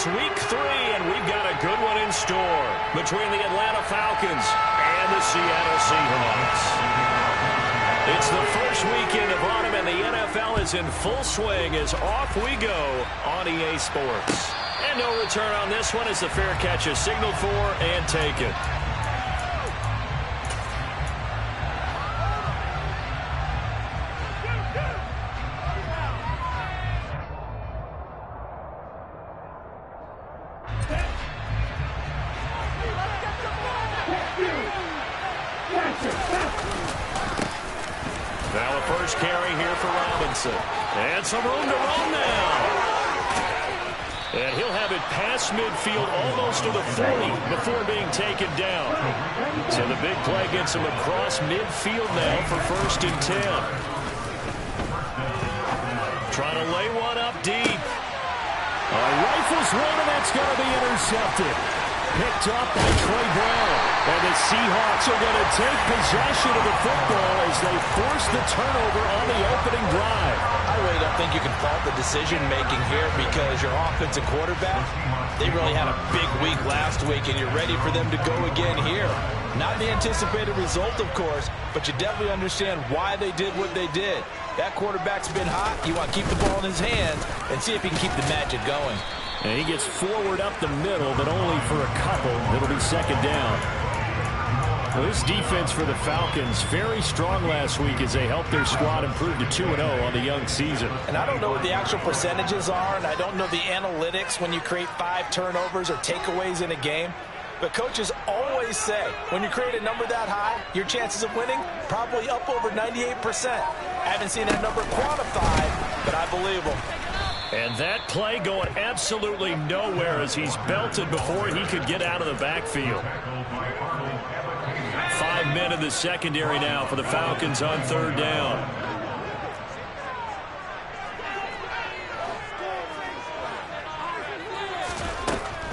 Week 3, and we've got a good one in store between the Atlanta Falcons and the Seattle Seahawks. It's the first weekend of autumn, and the NFL is in full swing as off we go on EA Sports. And no return on this one as the fair catch is signaled for and taken. Now a first carry here for Robinson. And some room to run now. And he'll have it past midfield almost to the 40 before being taken down. So the big play gets him across midfield now for 1st and 10. Trying to lay one up deep. Rifles one, and that's going to be intercepted. Picked up by Troy Brown. And the Seahawks are going to take possession of the football as they force the turnover on the opening drive. I really don't think you can fault the decision-making here because your offensive quarterback, they really had a big week last week, and you're ready for them to go again here. Not the anticipated result, of course, but you definitely understand why they did what they did. That quarterback's been hot. You want to keep the ball in his hands and see if he can keep the magic going. And he gets forward up the middle, but only for a couple. It'll be 2nd down. Well, this defense for the Falcons, very strong last week as they helped their squad improve to 2-0 on the young season. And I don't know what the actual percentages are, and I don't know the analytics when you create 5 turnovers or takeaways in a game. But coaches always say, when you create a number that high, your chances of winning probably up over 98%. I haven't seen that number quantified, but I believe them. And that play going absolutely nowhere as he's belted before he could get out of the backfield. 5 men in the secondary now for the Falcons on 3rd down.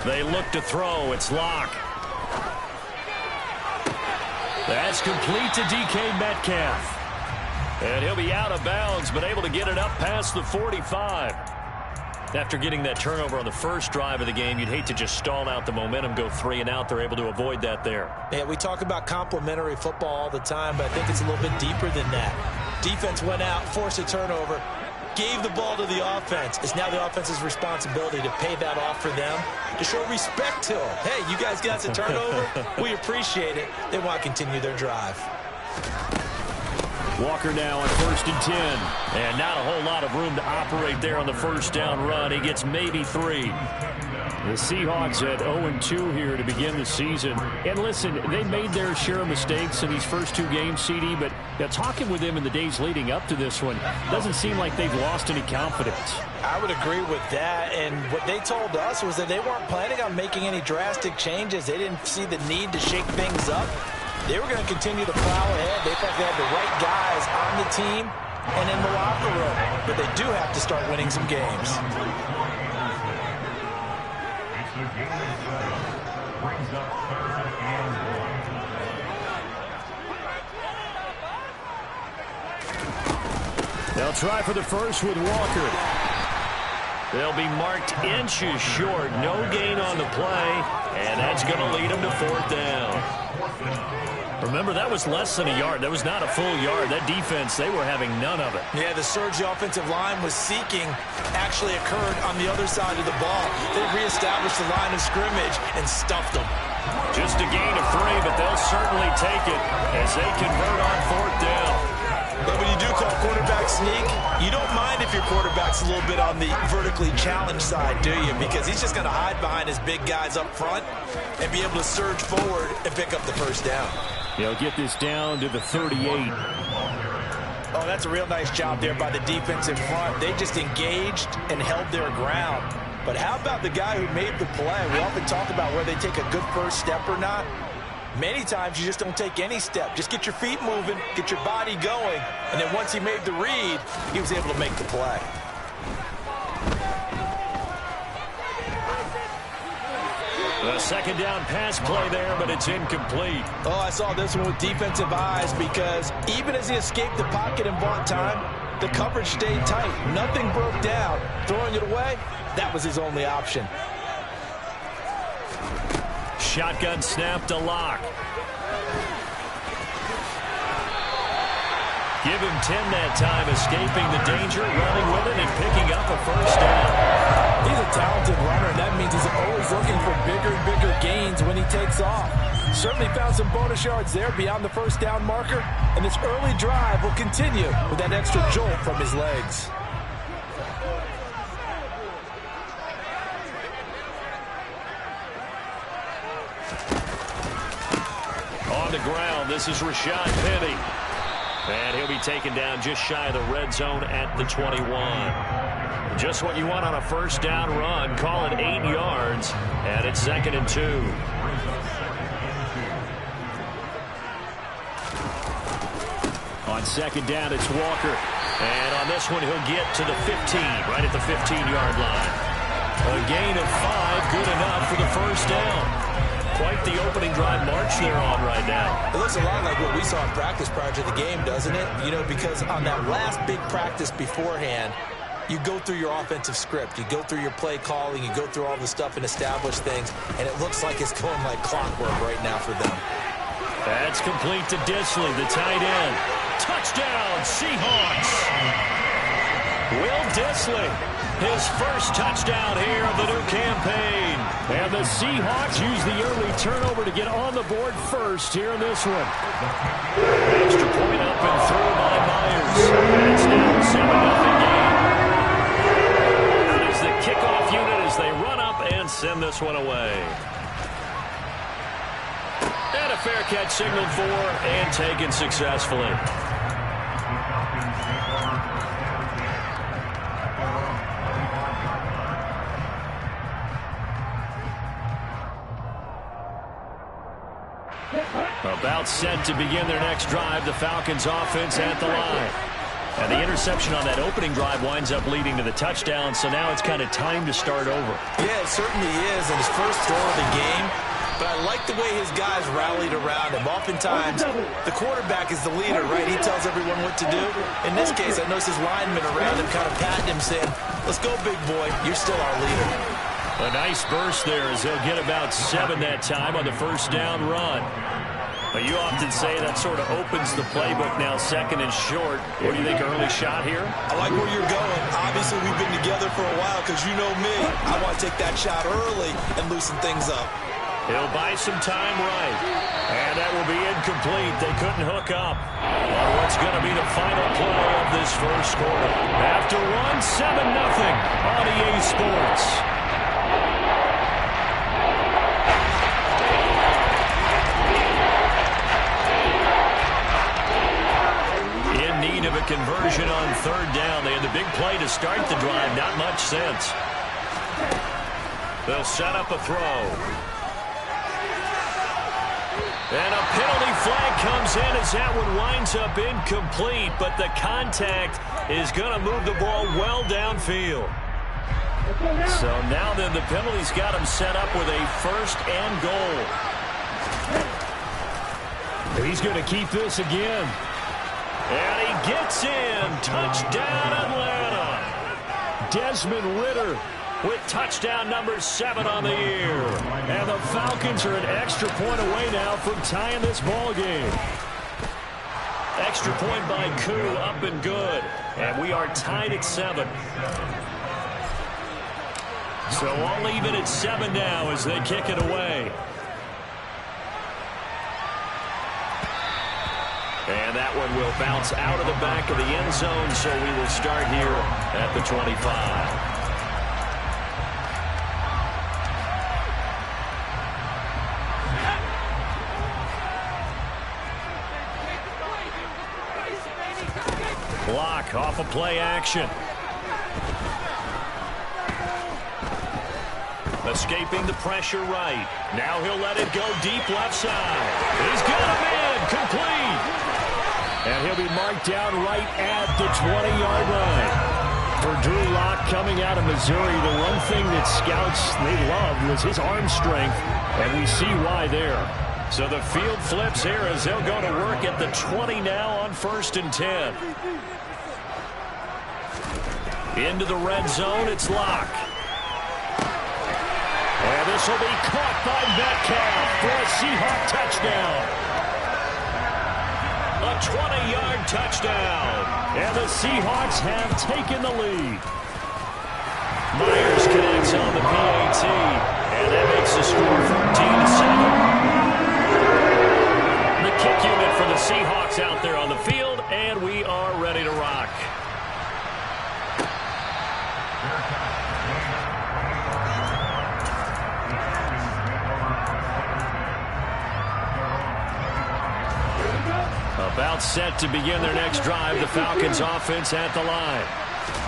They look to throw. It's Locke. That's complete to DK Metcalf. And he'll be out of bounds, but able to get it up past the 45. After getting that turnover on the first drive of the game, you'd hate to just stall out the momentum, go 3 and out. They're able to avoid that there. Yeah, we talk about complementary football all the time, but I think it's a little bit deeper than that. Defense went out, forced a turnover, gave the ball to the offense. It's now the offense's responsibility to pay that off for them, to show respect to them. Hey, you guys got the turnover? We appreciate it. They want to continue their drive. Walker now on 1st and 10. And not a whole lot of room to operate there on the first down run. He gets maybe 3. The Seahawks at 0-2 here to begin the season. And listen, they made their share of mistakes in these first 2 games, CD, but talking with them in the days leading up to this one, doesn't seem like they've lost any confidence. I would agree with that, and what they told us was that they weren't planning on making any drastic changes. They didn't see the need to shake things up. They were going to continue to plow ahead. They thought they had the right guys on the team and in the locker room, but they do have to start winning some games. They'll try for the first with Walker. They'll be marked inches short. No gain on the play, and that's going to lead them to 4th down. Remember, that was less than a yard. That was not a full yard. That defense, they were having none of it. Yeah, the surge the offensive line was seeking actually occurred on the other side of the ball. They reestablished the line of scrimmage and stuffed them. Just a gain of 3, but they'll certainly take it as they convert on 4th down. But when you do call quarterback sneak, you don't mind if your quarterback's a little bit on the vertically challenged side, do you? Because he's just going to hide behind his big guys up front and be able to surge forward and pick up the first down. They'll get this down to the 38. Oh, that's a real nice job there by the defense in front. They just engaged and held their ground. But how about the guy who made the play? We often talk about where they take a good first step or not. Many times you just don't take any step. Just get your feet moving, get your body going, and then once he made the read, he was able to make the play. A 2nd down pass play there, but it's incomplete. Oh, I saw this one with defensive eyes because even as he escaped the pocket and bought time, the coverage stayed tight. Nothing broke down. Throwing it away, that was his only option. shotgun snap to Locke. Give him 10 that time, escaping the danger, running with it, and picking up a first down. He's a talented runner, and that means he's always looking for bigger and bigger gains when he takes off. Certainly found some bonus yards there beyond the first down marker, and this early drive will continue with that extra jolt from his legs. On the ground, this is Rashad Penny. And he'll be taken down just shy of the red zone at the 21. Just what you want on a first down run. Call it 8 yards, and it's 2nd and 2. On second down, it's Walker. And on this one, he'll get to the 15, right at the 15-yard line. A gain of 5, good enough for the first down. Quite the opening drive march they're on right now. It looks a lot like what we saw in practice prior to the game, doesn't it? You know, because on that last big practice beforehand, you go through your offensive script. You go through your play calling. You go through all the stuff and establish things. And it looks like it's going like clockwork right now for them. That's complete to Disley, the tight end. Touchdown, Seahawks. Will Disley, his first touchdown here of the new campaign. And the Seahawks use the early turnover to get on the board first here in this one. Extra point up and through by Myers. And it's now 7-0 game. That is the kickoff unit as they run up and send this one away. And a fair catch signaled for and taken successfully. About set to begin their next drive, the Falcons offense at the line. And the interception on that opening drive winds up leading to the touchdown, so now it's kind of time to start over. Yeah, it certainly is, in his first throw of the game. But I like the way his guys rallied around him. Oftentimes, the quarterback is the leader, right? He tells everyone what to do. In this case, I noticed his linemen around him kind of patting him, saying, "Let's go, big boy. You're still our leader." A nice burst there as he'll get about 7 that time on the first down run. But you often say that sort of opens the playbook now, 2nd and short. What do you think, early shot here? I like where you're going. Obviously, we've been together for a while because you know me. I want to take that shot early and loosen things up. He'll buy some time right. And that will be incomplete. They couldn't hook up on what's going to be the final play of this first quarter. After one, 7-0 on EA Sports. Need of a conversion on third down. They had the big play to start the drive. Not much sense. They'll set up a throw. And a penalty flag comes in as that one winds up incomplete, but the contact is going to move the ball well downfield. So now then the penalty's got him set up with a 1st and goal. He's going to keep this again. And he gets in. Touchdown, Atlanta. Desmond Ridder with touchdown number 7 on the year. And the Falcons are an extra point away now from tying this ball game. Extra point by Koo, up and good. And we are tied at 7. So all even at 7 now as they kick it away. And that one will bounce out of the back of the end zone, so we will start here at the 25. Block off of play action. Escaping the pressure right. Now he'll let it go deep left side. He's got a man complete. And he'll be marked down right at the 20-yard line. For Drew Lock coming out of Missouri, the one thing that scouts they loved was his arm strength, and we see why there. So the field flips here as they'll go to work at the 20 now on 1st and 10. Into the red zone, it's Lock. And this This will be caught by Metcalf for a Seahawk touchdown. A 20-yard touchdown. And the Seahawks have taken the lead. Myers connects on the PAT. And that makes the score 14-7. The kick unit for the Seahawks out there on the field. And we are ready to rock. About set to begin their next drive. The Falcons offense at the line.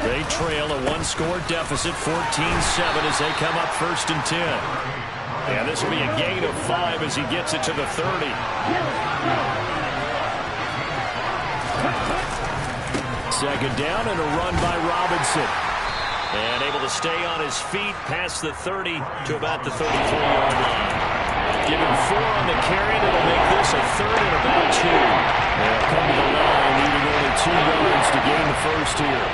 They trail a one-score deficit, 14-7, as they come up 1st and 10. And this will be a gain of 5 as he gets it to the 30. Second down and a run by Robinson. And able to stay on his feet past the 30 to about the 33-yard line. Give him 4 on the carry, and it'll make this a 3rd and about 2. They'll come to the line, needing only 2 yards to gain the first here.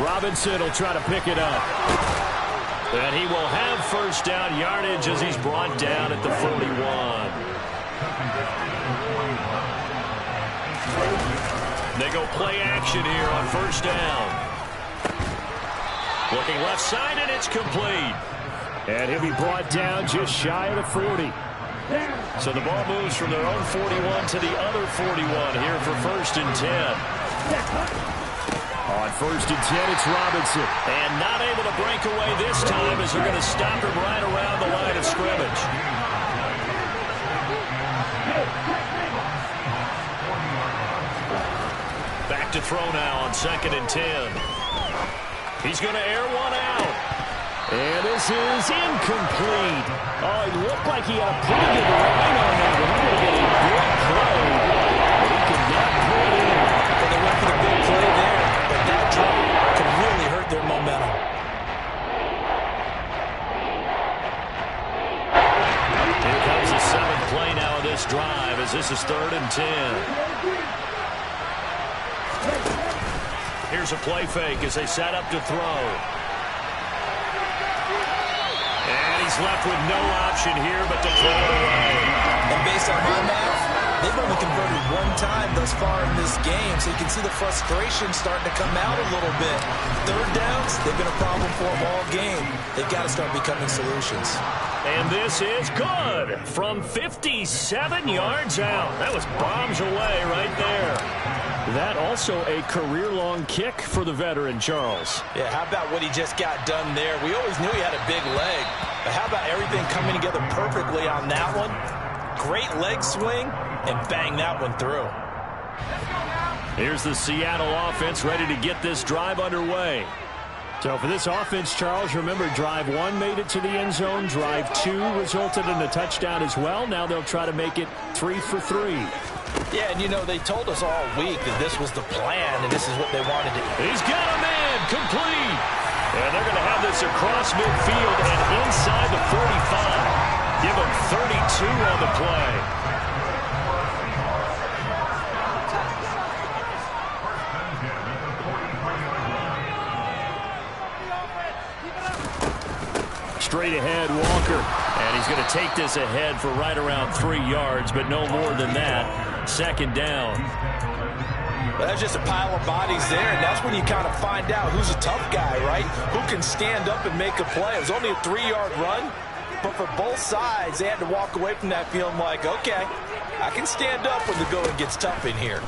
Robinson will try to pick it up. And he will have first down yardage as he's brought down at the 41. They go play action here on first down. Looking left side, and it's complete. And he'll be brought down just shy of the 40. So the ball moves from their own 41 to the other 41 here for 1st and 10. On 1st and 10, it's Robinson. And not able to break away this time as they're going to stop him right around the line of scrimmage. Back to throw now on 2nd and 10. He's going to air one out. And this is incomplete. Oh, it looked like he had a pretty good line on that one. He's going to get a big play, but he could not pull it in. Well, they went for the big play there, but that drop could really hurt their momentum. Here comes the 7th play now of this drive as this is 3rd and 10. Here's a play fake as they set up to throw. And he's left with no option here but to throw it away. And based on my math, they've only converted 1 time thus far in this game, so you can see the frustration starting to come out a little bit. 3rd downs, they've been a problem for them all game. They've got to start becoming solutions. And this is good from 57 yards out. That was bombs away right there. That also a career-long kick for the veteran, Charles. Yeah, how about what he just got done there? We always knew he had a big leg, but how about everything coming together perfectly on that one? Great leg swing, and bang that one through. Here's the Seattle offense ready to get this drive underway. So for this offense, Charles, remember, drive 1 made it to the end zone. Drive 2 resulted in a touchdown as well. Now they'll try to make it 3 for 3. Yeah, and you know, they told us all week that this was the plan, and this is what they wanted to do. He's got a man, complete. And they're going to have this across midfield and inside the 45. Give him 32 on the play. Straight ahead, Walker. And he's going to take this ahead for right around 3 yards, but no more than that. 2nd down. Well, that's just a pile of bodies there, and that's when you kind of find out who's a tough guy, right? Who can stand up and make a play. It was only a 3-yard run, but for both sides, they had to walk away from that feeling like, okay, I can stand up when the going gets tough in here.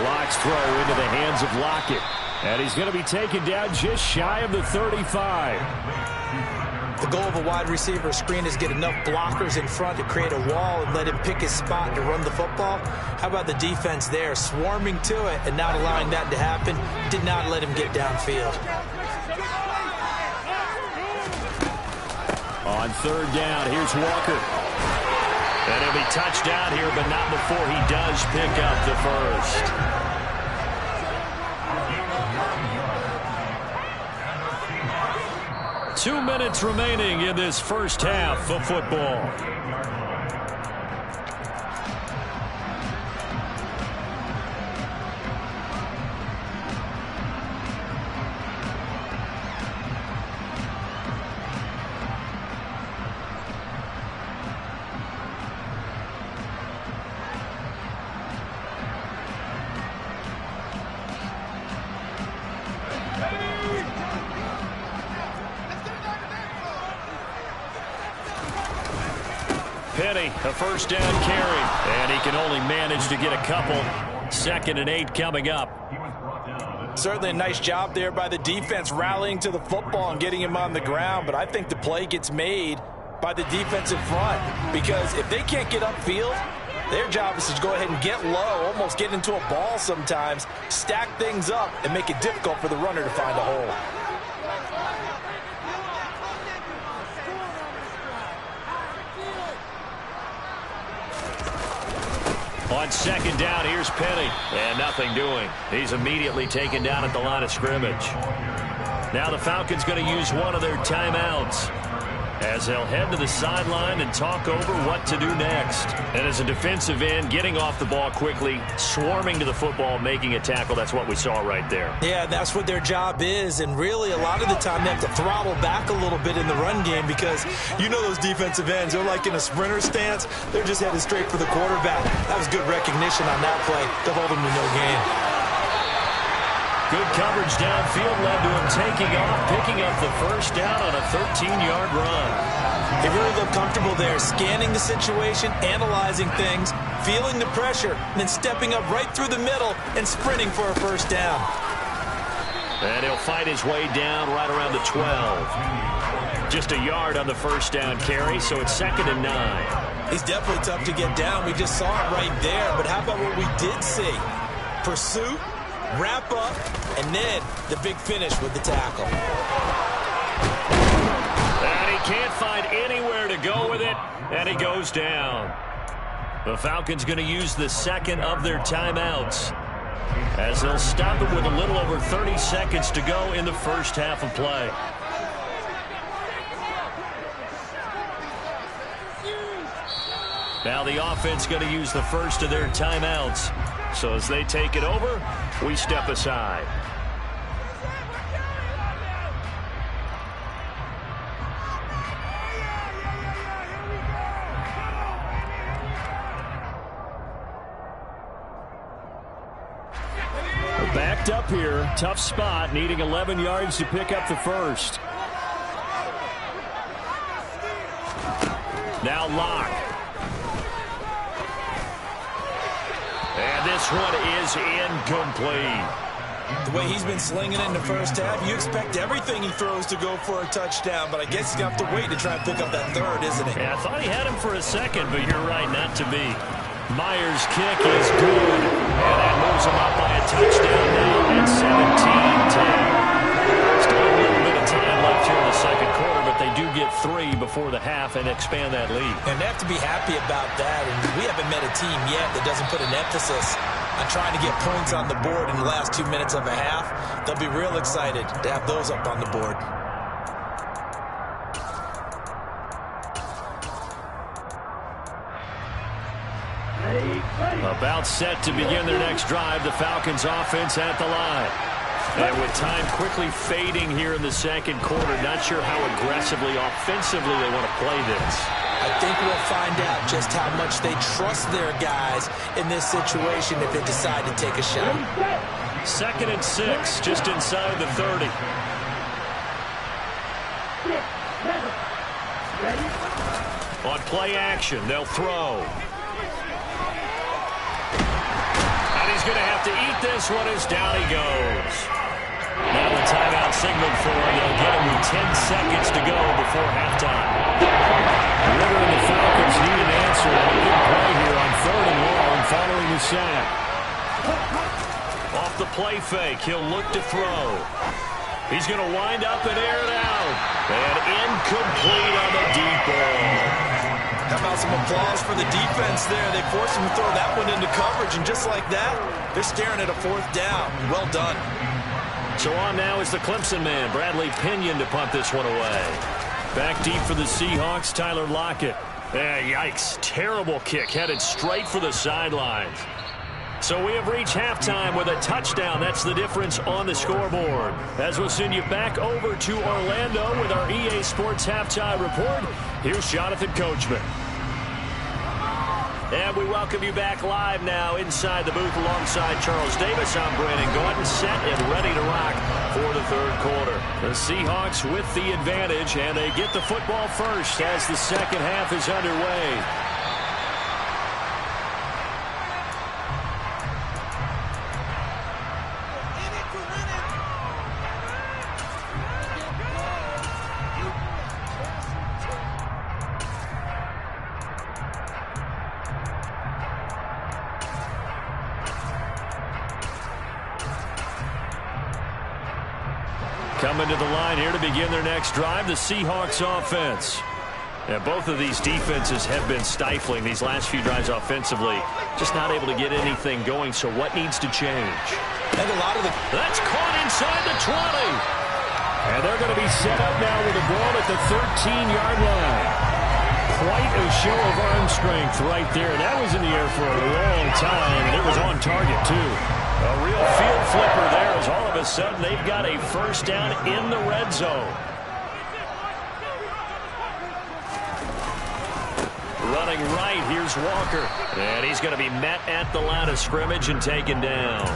Locke's throw into the hands of Lockett. And he's going to be taken down just shy of the 35. The goal of a wide receiver screen is get enough blockers in front to create a wall and let him pick his spot to run the football. How about the defense there, swarming to it and not allowing that to happen? Did not let him get downfield. On 3rd down, here's Walker. And he'll be touched down here, but not before he does pick up the first. Two minutes remaining in this first half of football. Penny, a first down carry. And he can only manage to get a couple. 2nd and 8 coming up. Certainly a nice job there by the defense rallying to the football and getting him on the ground. But I think the play gets made by the defensive front, because if they can't get upfield, their job is to go ahead and get low, almost get into a ball sometimes, stack things up, and make it difficult for the runner to find a hole. On 2nd down, here's Penny. And nothing doing. He's immediately taken down at the line of scrimmage. Now the Falcons going to use one of their timeouts as they'll head to the sideline and talk over what to do next. And as a defensive end, getting off the ball quickly, swarming to the football, making a tackle, that's what we saw right there. Yeah, that's what their job is. And really, a lot of the time, they have to throttle back a little bit in the run game, because you know those defensive ends, they're like in a sprinter stance. They're just headed straight for the quarterback. That was good recognition on that play to hold them to no gain. Good coverage downfield led to him taking off, picking up the first down on a 13-yard run. He really looked comfortable there, scanning the situation, analyzing things, feeling the pressure, and then stepping up right through the middle and sprinting for a first down. And he'll fight his way down right around the 12. Just a yard on the first down carry, so it's 2nd and 9. He's definitely tough to get down. We just saw it right there. But how about what we did see? Pursuit, wrap up, and then the big finish with the tackle. And he can't find anywhere to go with it, and he goes down. The Falcons going to use the 2nd of their timeouts as they'll stop it with a little over 30 seconds to go in the first half of play. Now the offense going to use the first of their timeouts. So as they take it over, we step aside. Backed up here, tough spot, needing 11 yards to pick up the first. Now Locke. And this one is incomplete. The way he's been slinging it in the first half, you expect everything he throws to go for a touchdown, but I guess he's going to have to wait to try and pick up that third, isn't he? Yeah, I thought he had him for a second, but you're right, not to be. Myers' kick is good, and that moves him up by a touchdown now at 17-10. Still a little bit of time left here in the second quarter, but they do get 3 before the half and expand that lead. And they have to be happy about that, and we haven't met a team yet that doesn't put an emphasis on trying to get points on the board in the last 2 minutes of a half. They'll be real excited to have those up on the board. About set to begin their next drive, the Falcons offense at the line. And with time quickly fading here in the second quarter, not sure how aggressively, offensively they want to play this. I think we'll find out just how much they trust their guys in this situation if they decide to take a shot. 2nd and 6, just inside the 30. On play action, they'll throw. And he's going to have to eat this one as down he goes. Now the timeout signaled for him. They'll get him with 10 seconds to go before halftime. Ritter and the Falcons need an answer on a big play here on 3rd and long following the sack. Off the play fake, he'll look to throw. He's going to wind up and air it out. And incomplete on the deep ball. How about some applause for the defense there? They forced him to throw that one into coverage, and just like that, they're staring at a 4th down. Well done. So on now is the Clemson man, Bradley Pinion, to punt this one away. Back deep for the Seahawks, Tyler Lockett. Yikes, terrible kick, headed straight for the sidelines. So we have reached halftime with a touchdown. That's the difference on the scoreboard. As we'll send you back over to Orlando with our EA Sports Halftime Report, here's Jonathan Coachman. And we welcome you back live now inside the booth alongside Charles Davis. I'm Brandon Gordon, set and ready to rock for the 3rd quarter. The Seahawks with the advantage, and they get the football first as the second half is underway. Coming to the line here to begin their next drive, the Seahawks offense. And both of these defenses have been stifling these last few drives offensively. Just not able to get anything going, so what needs to change? And a lot of the... That's caught inside the 20. And they're going to be set up now with the ball at the 13-yard line. Quite a show of arm strength right there. That was in the air for a long time, and it was on target, too. A real field flipper there as all of a sudden they've got a first down in the red zone. Running right, here's Walker. And he's going to be met at the line of scrimmage and taken down.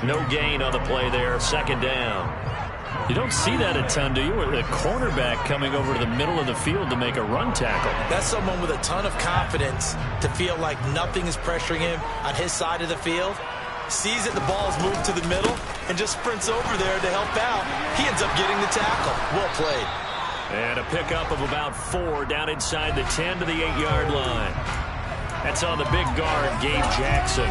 No gain on the play there, second down. You don't see that a ton, do you? A cornerback coming over to the middle of the field to make a run tackle. That's someone with a ton of confidence to feel like nothing is pressuring him on his side of the field. Sees that the ball's moved to the middle and just sprints over there to help out. He ends up getting the tackle. Well played. And a pickup of about 4 down inside the 10 to the 8-yard line. That's on the big guard, Gabe Jackson.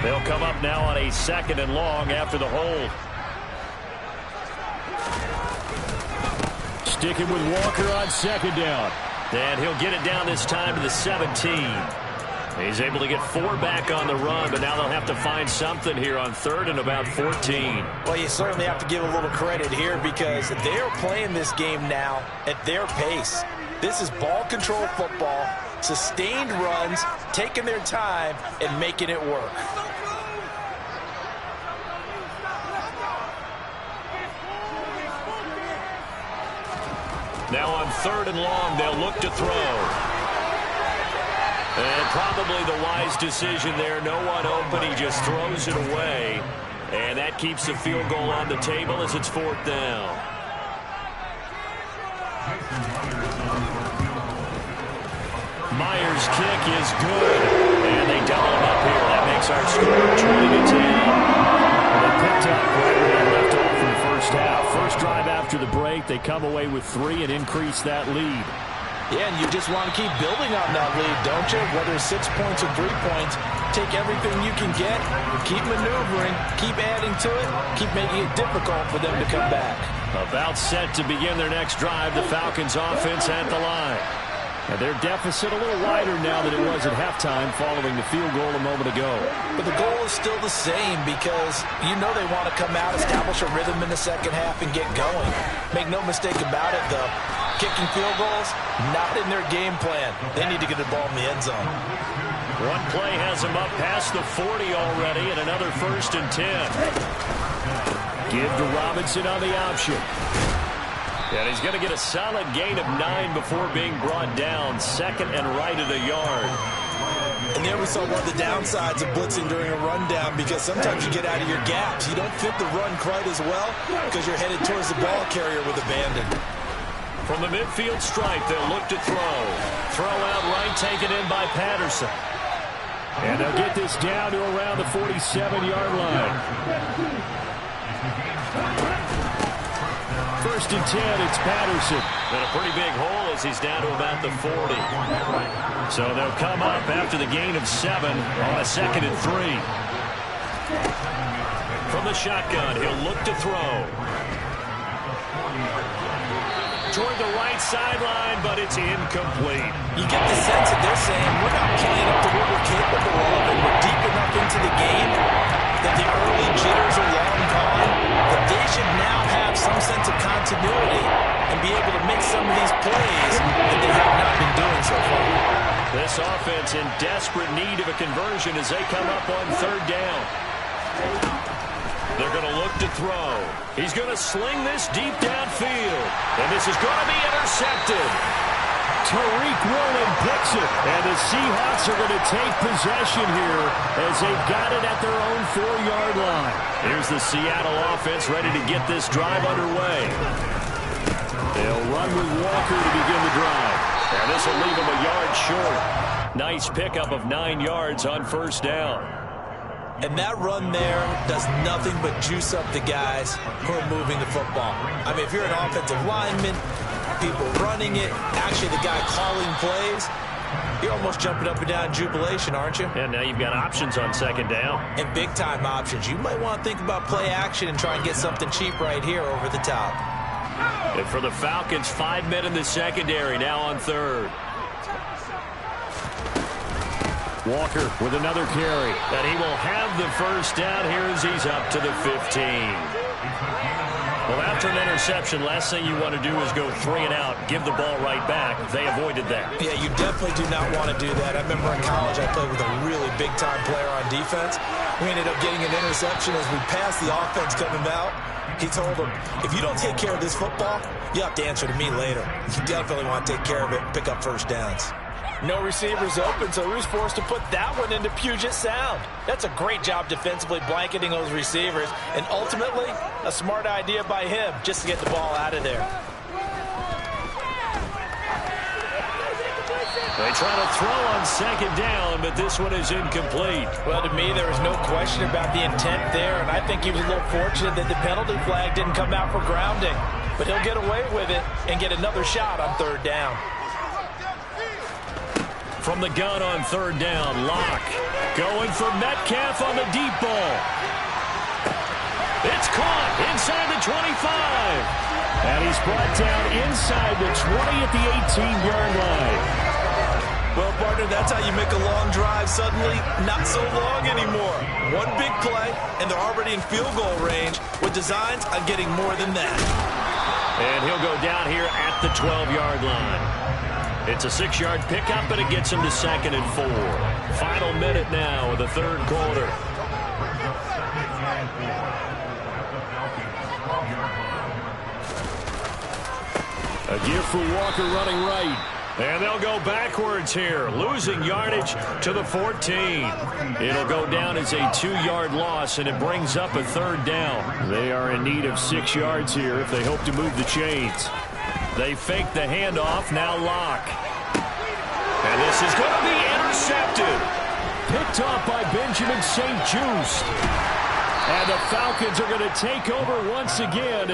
They'll come up now on a 2nd and long after the hold. Sticking with Walker on 2nd down. And he'll get it down this time to the 17. He's able to get 4 back on the run, but now they'll have to find something here on 3rd and about 14. Well, you certainly have to give a little credit here because they're playing this game now at their pace. This is ball control football, sustained runs, taking their time, and making it work. Now on 3rd and long, they'll look to throw. And probably the wise decision there. No one open. He just throws it away. And that keeps the field goal on the table as it's 4th down. Myers' kick is good. And they double him up here. That makes our score 20-10. They picked up right where they left off in the first half. First drive after the break, they come away with 3 and increase that lead. Yeah, and you just want to keep building on that lead, don't you? Whether it's 6 points or 3 points, take everything you can get, keep maneuvering, keep adding to it, keep making it difficult for them to come back. About set to begin their next drive, the Falcons offense at the line. And their deficit a little wider now than it was at halftime following the field goal a moment ago. But the goal is still the same because you know they want to come out, establish a rhythm in the second half, and get going. Make no mistake about it, though. Kicking field goals, not in their game plan. They need to get the ball in the end zone. One play has them up past the 40 already, and another 1st and 10. Give to Robinson on the option. And he's going to get a solid gain of 9 before being brought down. 2nd and right at a yard. And there we saw one of the downsides of blitzing during a rundown because sometimes you get out of your gaps. You don't fit the run quite as well because you're headed towards the ball carrier with abandon. From the midfield stripe, they'll look to throw. Throw out right, taken in by Patterson. And they'll get this down to around the 47-yard line. 1st and 10, it's Patterson. And a pretty big hole as he's down to about the 40. So they'll come up after the gain of 7 on a 2nd and 3. From the shotgun, he'll look to throw. Toward the right sideline, but it's incomplete. You get the sense that they're saying we're not playing up to what we're capable of, and we're deep enough into the game that the early jitters are long gone, that they should now have some sense of continuity and be able to make some of these plays that they have not been doing so far. This offense in desperate need of a conversion as they come up on 3rd down. They're going to look to throw. He's going to sling this deep downfield. And this is going to be intercepted. Tariq Woolen picks it. And the Seahawks are going to take possession here as they've got it at their own 4-yard line. Here's the Seattle offense ready to get this drive underway. They'll run with Walker to begin the drive. And this will leave them a yard short. Nice pickup of 9 yards on 1st down. And that run there does nothing but juice up the guys who are moving the football. I mean, if you're an offensive lineman, people running it, actually the guy calling plays, you're almost jumping up and down in jubilation, aren't you? And now you've got options on second down. And big-time options. You might want to think about play action and try and get something cheap right here over the top. And for the Falcons, 5 men in the secondary, now on third. Walker with another carry. And he will have the first down here as he's up to the 15. Well, after an interception, last thing you want to do is go 3 and out, give the ball right back. They avoided that. Yeah, you definitely do not want to do that. I remember in college I played with a really big-time player on defense. We ended up getting an interception as we passed the offense coming out. He told him, if you don't take care of this football, you have to answer to me later. You definitely want to take care of it and pick up first downs. No receivers open, so he was forced to put that one into Puget Sound. That's a great job defensively blanketing those receivers, and ultimately, a smart idea by him just to get the ball out of there. They try to throw on second down, but this one is incomplete. Well, to me, there was no question about the intent there, and I think he was a little fortunate that the penalty flag didn't come out for grounding. But he'll get away with it and get another shot on third down. From the gun on third down, Locke going for Metcalf on the deep ball. It's caught inside the 25. And he's brought down inside the 20 at the 18-yard line. Well, partner, that's how you make a long drive suddenly not so long anymore. One big play, and they're already in field goal range with designs on getting more than that. And he'll go down here at the 12-yard line. It's a 6-yard pickup, but it gets him to 2nd and 4. Final minute now of the third quarter. A gift for Walker running right. And they'll go backwards here, losing yardage to the 14. It'll go down as a 2-yard loss, and it brings up a third down. They are in need of 6 yards here if they hope to move the chains. They fake the handoff, now Locke. And this is going to be intercepted. Picked off by Benjamin St-Juste. And the Falcons are going to take over once again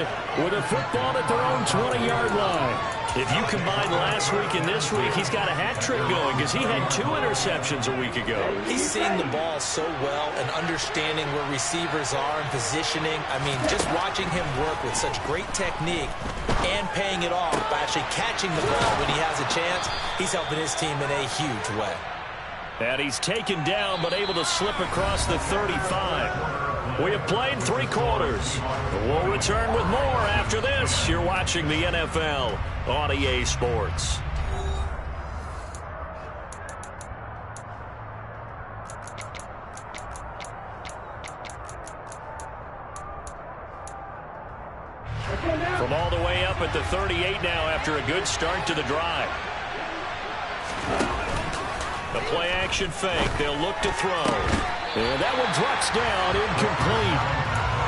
with a football at their own 20-yard line. If you combine last week and this week, he's got a hat trick going because he had 2 interceptions a week ago. He's seeing the ball so well and understanding where receivers are and positioning. I mean, just watching him work with such great technique and paying it off by actually catching the ball when he has a chance, he's helping his team in a huge way. And he's taken down but able to slip across the 35. We have played 3 quarters. We'll return with more after this. You're watching the NFL on EA Sports. From all the way up at the 38 now after a good start to the drive. The play-action fake. They'll look to throw. And that one drops down, incomplete.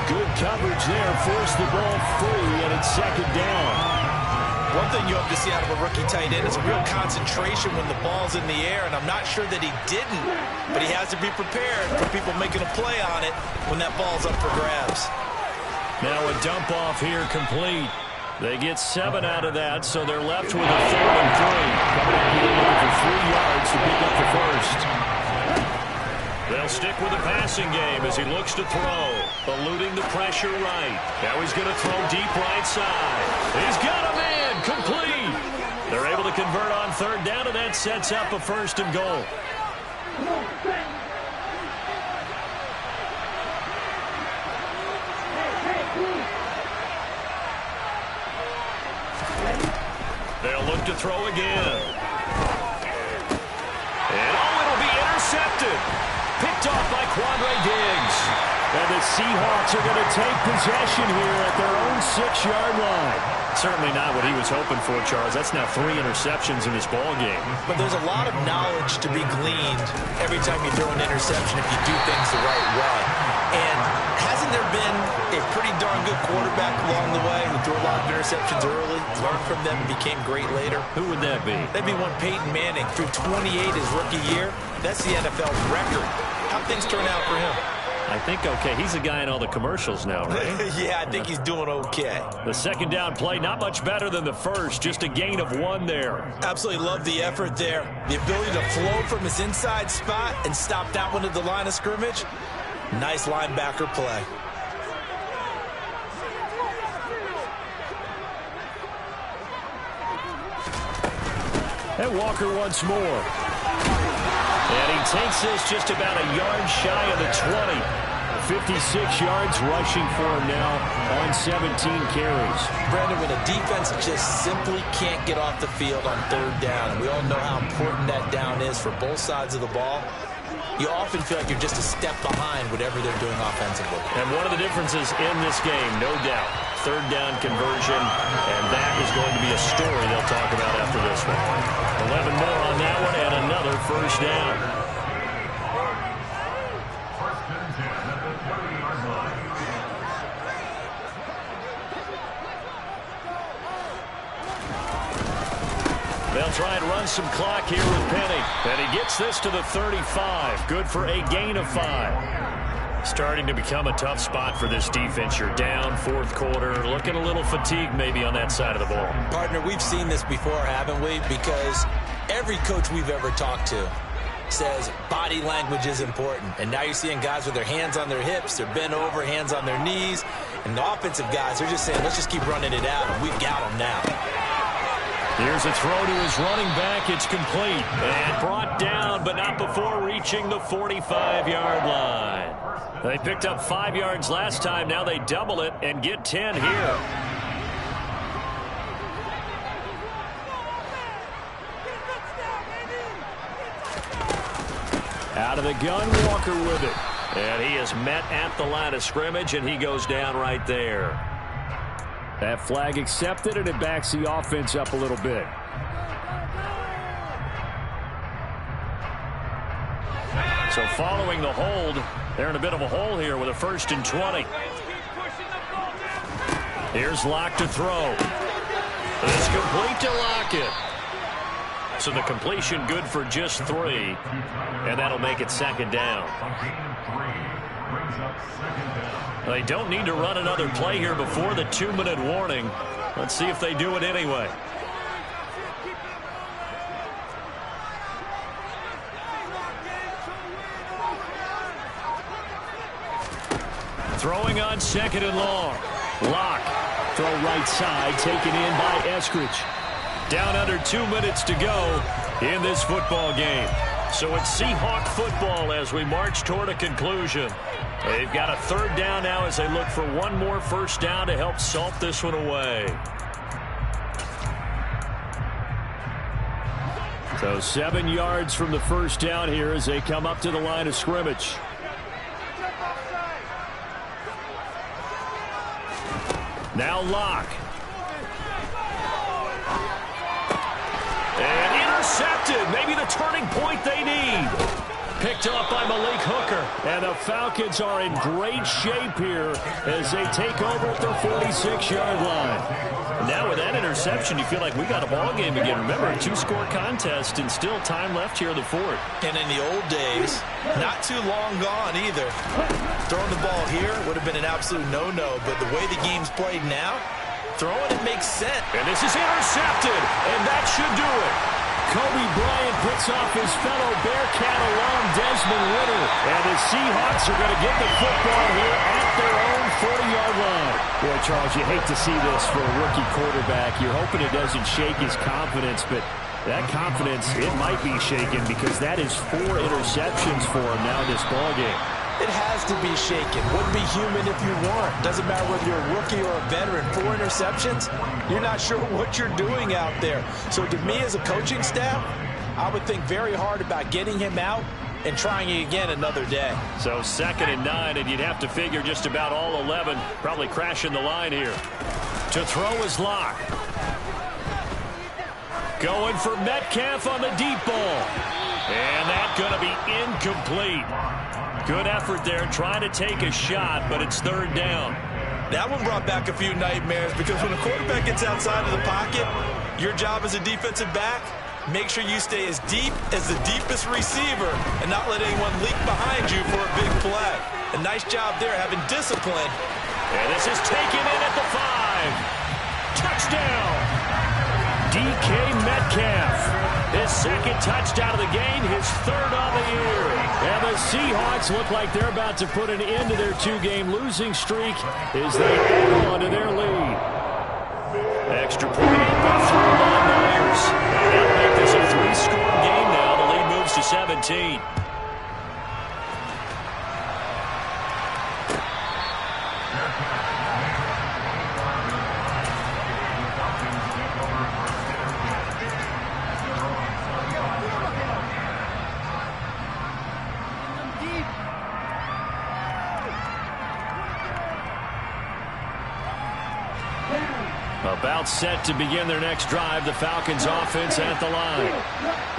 Good coverage there, forced the ball free, and it's 2nd down. One thing you hope to see out of a rookie tight end is a real concentration when the ball's in the air, and I'm not sure that he didn't, but he has to be prepared for people making a play on it when that ball's up for grabs. Now a dump off here complete. They get 7 out of that, so they're left with a 3rd and 3. Coming up here looking for 3 yards to pick up the first. They'll stick with the passing game as he looks to throw, eluding the pressure right. Now he's going to throw deep right side. He's got a man, complete. They're able to convert on 3rd down, and that sets up a 1st and goal. They'll look to throw again. And it'll be intercepted. Picked off by Quandre Diggs. And the Seahawks are going to take possession here at their own 6-yard line. Certainly not what he was hoping for, Charles. That's now 3 interceptions in this ball game. But there's a lot of knowledge to be gleaned every time you throw an interception if you do things the right way. And hasn't there been a pretty darn good quarterback along the way who threw a lot of interceptions early, learned from them, and became great later? Who would that be? That'd be one Peyton Manning. Threw 28 his rookie year. That's the NFL's record. How'd things turn out for him? I think okay. He's a guy in all the commercials now, right? Yeah, I think he's doing okay. The second down play, not much better than the first. Just a gain of 1 there. Absolutely love the effort there. The ability to flow from his inside spot and stop that one at the line of scrimmage. Nice linebacker play. And Walker once more. And he takes this just about a yard shy of the 20. 56 yards rushing for him now on 17 carries. Brandon, when a defense just simply can't get off the field on third down, and we all know how important that down is for both sides of the ball, you often feel like you're just a step behind whatever they're doing offensively. And one of the differences in this game, no doubt, third down conversion, and that is going to be a story they'll talk about after this one. 11 more on that one, and another first down. They'll try and run some clock here with Penny. And he gets this to the 35. Good for a gain of 5. Starting to become a tough spot for this defense. You're down fourth quarter. Looking a little fatigued maybe on that side of the ball. Partner, we've seen this before, haven't we? Because every coach we've ever talked to says body language is important. And now you're seeing guys with their hands on their hips. They're bent over, hands on their knees. And the offensive guys, they're just saying, let's just keep running it out. And we've got them now. Here's a throw to his running back. It's complete and brought down, but not before reaching the 45-yard line. They picked up 5 yards last time. Now they double it and get 10 here. Out of the gun, Walker with it. And he is met at the line of scrimmage, and he goes down right there. That flag accepted, and it backs the offense up a little bit. So following the hold, they're in a bit of a hole here with a 1st and 20. Here's Locke to throw. It's complete to Lockett. So the completion good for just 3, and that'll make it 2nd down. They don't need to run another play here before the 2-minute warning. Let's see if they do it anyway. Throwing on 2nd and long. Locke. Throw right side, taken in by Eskridge. Down under 2 minutes to go in this football game. So it's Seahawk football as we march toward a conclusion. They've got a 3rd down now as they look for one more first down to help salt this one away. So 7 yards from the first down here as they come up to the line of scrimmage. Now Locke. And intercepted. Maybe the turning point they need. Picked up by Malik Hooker. And the Falcons are in great shape here as they take over at their 46-yard line. Now with that interception, you feel like we got a ball game again. Remember, a 2-score contest and still time left here in the 4th. And in the old days, not too long gone either. Throwing the ball here would have been an absolute no-no, but the way the game's played now, throwing it makes sense. And this is intercepted, and that should do it. Kobe Bryant picks off his fellow Bearcat alum, Desmond Ritter. And the Seahawks are going to get the football here at their own 40-yard line. Boy, Charles, you hate to see this for a rookie quarterback. You're hoping it doesn't shake his confidence, but that confidence, it might be shaken because that is 4 interceptions for him now in this ballgame. It has to be shaken. Wouldn't be human if you weren't. Doesn't matter whether you're a rookie or a veteran. 4 interceptions, you're not sure what you're doing out there. So to me as a coaching staff, I would think very hard about getting him out and trying it again another day. So 2nd and 9, and you'd have to figure just about all 11 probably crashing the line here. To throw is Locke. Going for Metcalf on the deep ball. And that's going to be incomplete. Good effort there, trying to take a shot, but it's 3rd down. That one brought back a few nightmares because when a quarterback gets outside of the pocket, your job as a defensive back, make sure you stay as deep as the deepest receiver and not let anyone leak behind you for a big play. A nice job there, having discipline. And this is taken in at the 5. Touchdown! DK Metcalf. His second touchdown of the game, his third on the year. And the Seahawks look like they're about to put an end to their 2-game losing streak as they add on to their lead. Extra point put through by Myers. And that'll make this a 3-score game now. The lead moves to 17. About set to begin their next drive, the Falcons offense at the line.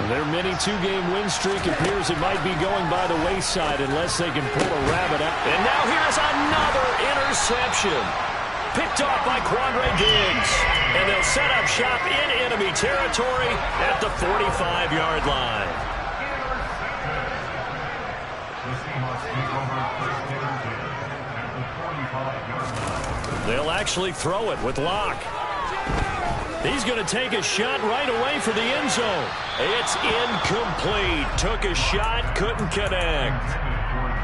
Their mini 2-game win streak appears it might be going by the wayside unless they can pull a rabbit out. And now here's another interception. Picked off by Quandre Diggs. And they'll set up shop in enemy territory at the 45-yard line. They'll actually throw it with Locke. He's going to take a shot right away for the end zone. It's incomplete. Took a shot, couldn't connect.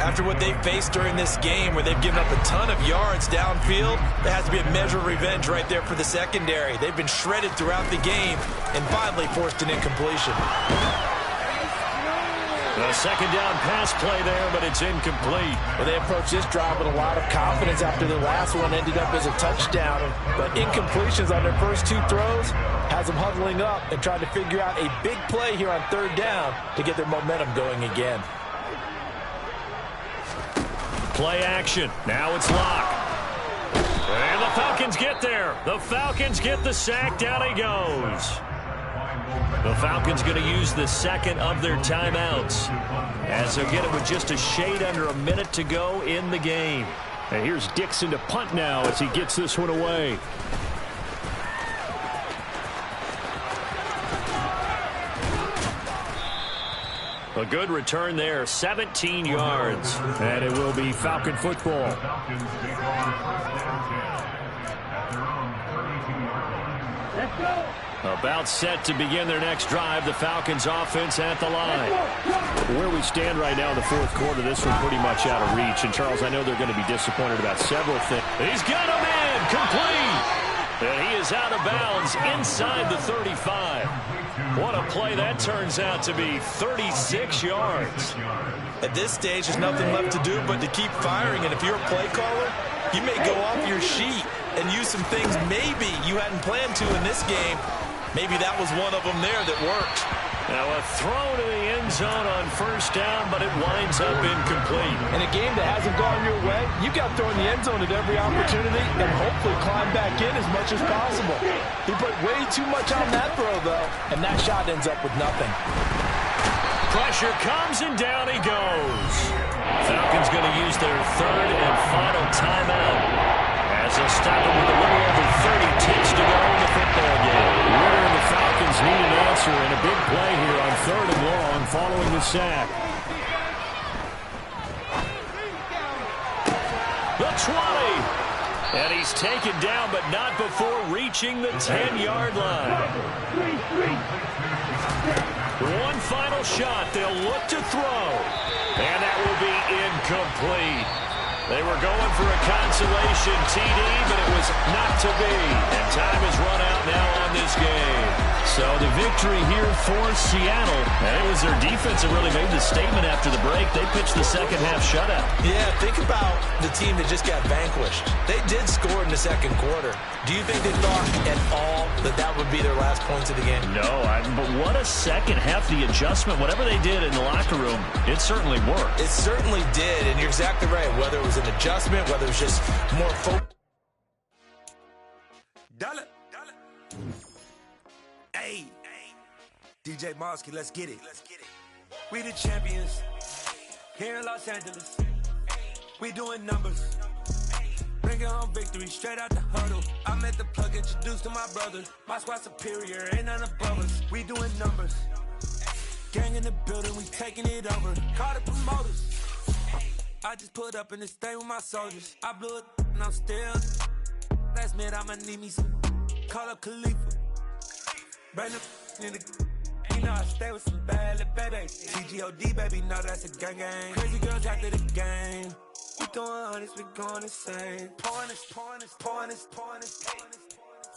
After what they faced during this game where they've given up a ton of yards downfield, there has to be a measure of revenge right there for the secondary. They've been shredded throughout the game and finally forced an incompletion. A second down pass play there, but it's incomplete. Well, they approached this drive with a lot of confidence after the last one ended up as a touchdown. But incompletions on their first 2 throws has them huddling up and trying to figure out a big play here on 3rd down to get their momentum going again. Play action. Now it's Locke. And the Falcons get there. The Falcons get the sack. Down he goes. The Falcons going to use the second of their timeouts as they'll get it with just a shade under a minute to go in the game. And here's Dixon to punt now as he gets this one away. A good return there, 17 yards. And it will be Falcon football. Let's go. About set to begin their next drive, the Falcons offense at the line. Where we stand right now in the 4th quarter, this one pretty much out of reach. And, Charles, I know they're going to be disappointed about several things. He's got him in, complete. And he is out of bounds inside the 35. What a play that turns out to be, 36 yards. At this stage, there's nothing left to do but to keep firing. And if you're a play caller, you may go off your sheet and use some things maybe you hadn't planned to in this game. Maybe that was one of them there that worked. Now a throw to the end zone on 1st down, but it winds up incomplete. In a game that hasn't gone your way, you've got to throw in the end zone at every opportunity and hopefully climb back in as much as possible. He put way too much on that throw, though, and that shot ends up with nothing. Pressure comes, and down he goes. Falcons going to use their 3rd and final timeout as they'll stop it with a little over 30 ticks to go in the football game. Ritter and the Falcons need an answer and a big play here on 3rd and long following the sack. The 20. And he's taken down, but not before reaching the 10-yard line. One final shot. They'll look to throw. And that will be incomplete. They were going for a consolation TD, but it was not to be. And time has run out now on this game. So the victory here for Seattle. And it was their defense that really made the statement after the break. They pitched the second-half shutout. Yeah, think about the team that just got vanquished. They did score in the 2nd quarter. Do you think they thought at all that that would be their last points of the game? No, but what a second half. The adjustment, whatever they did in the locker room, it certainly worked. It certainly did, and you're exactly right. Whether it was an adjustment, whether it was just more focus. Hey, DJ Mosky, let's get it. We the champions here in Los Angeles. We doing numbers. Bringing home victory straight out the huddle. I met the plug, introduced to my brothers. My squad superior, ain't none above us. We doing numbers. Gang in the building, we taking it over. Call the promoters. I just put up in this thing with my soldiers. I blew it and I'm still. Last minute I'ma need me some. Call up Khalifa. Bring the in the. You know I stay with some bad little baby. TGOD baby, no that's a gang gang. Crazy girls after the game. We throwing hundreds, we going insane. Pouring this.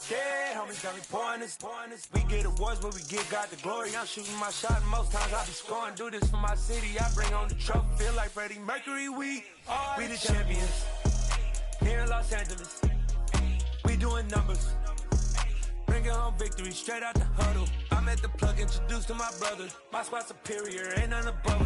Yeah, homies got me pouring this. We get awards, but we give God the glory. I'm shooting my shot, and most times I be scoring. Do this for my city, I bring on the trophy. Feel like Freddie Mercury, we the champions. Here in Los Angeles, we doing numbers. Bringing home victory, straight out the huddle. I'm at the plug, introduced to my brother. My squad superior, ain't none above us.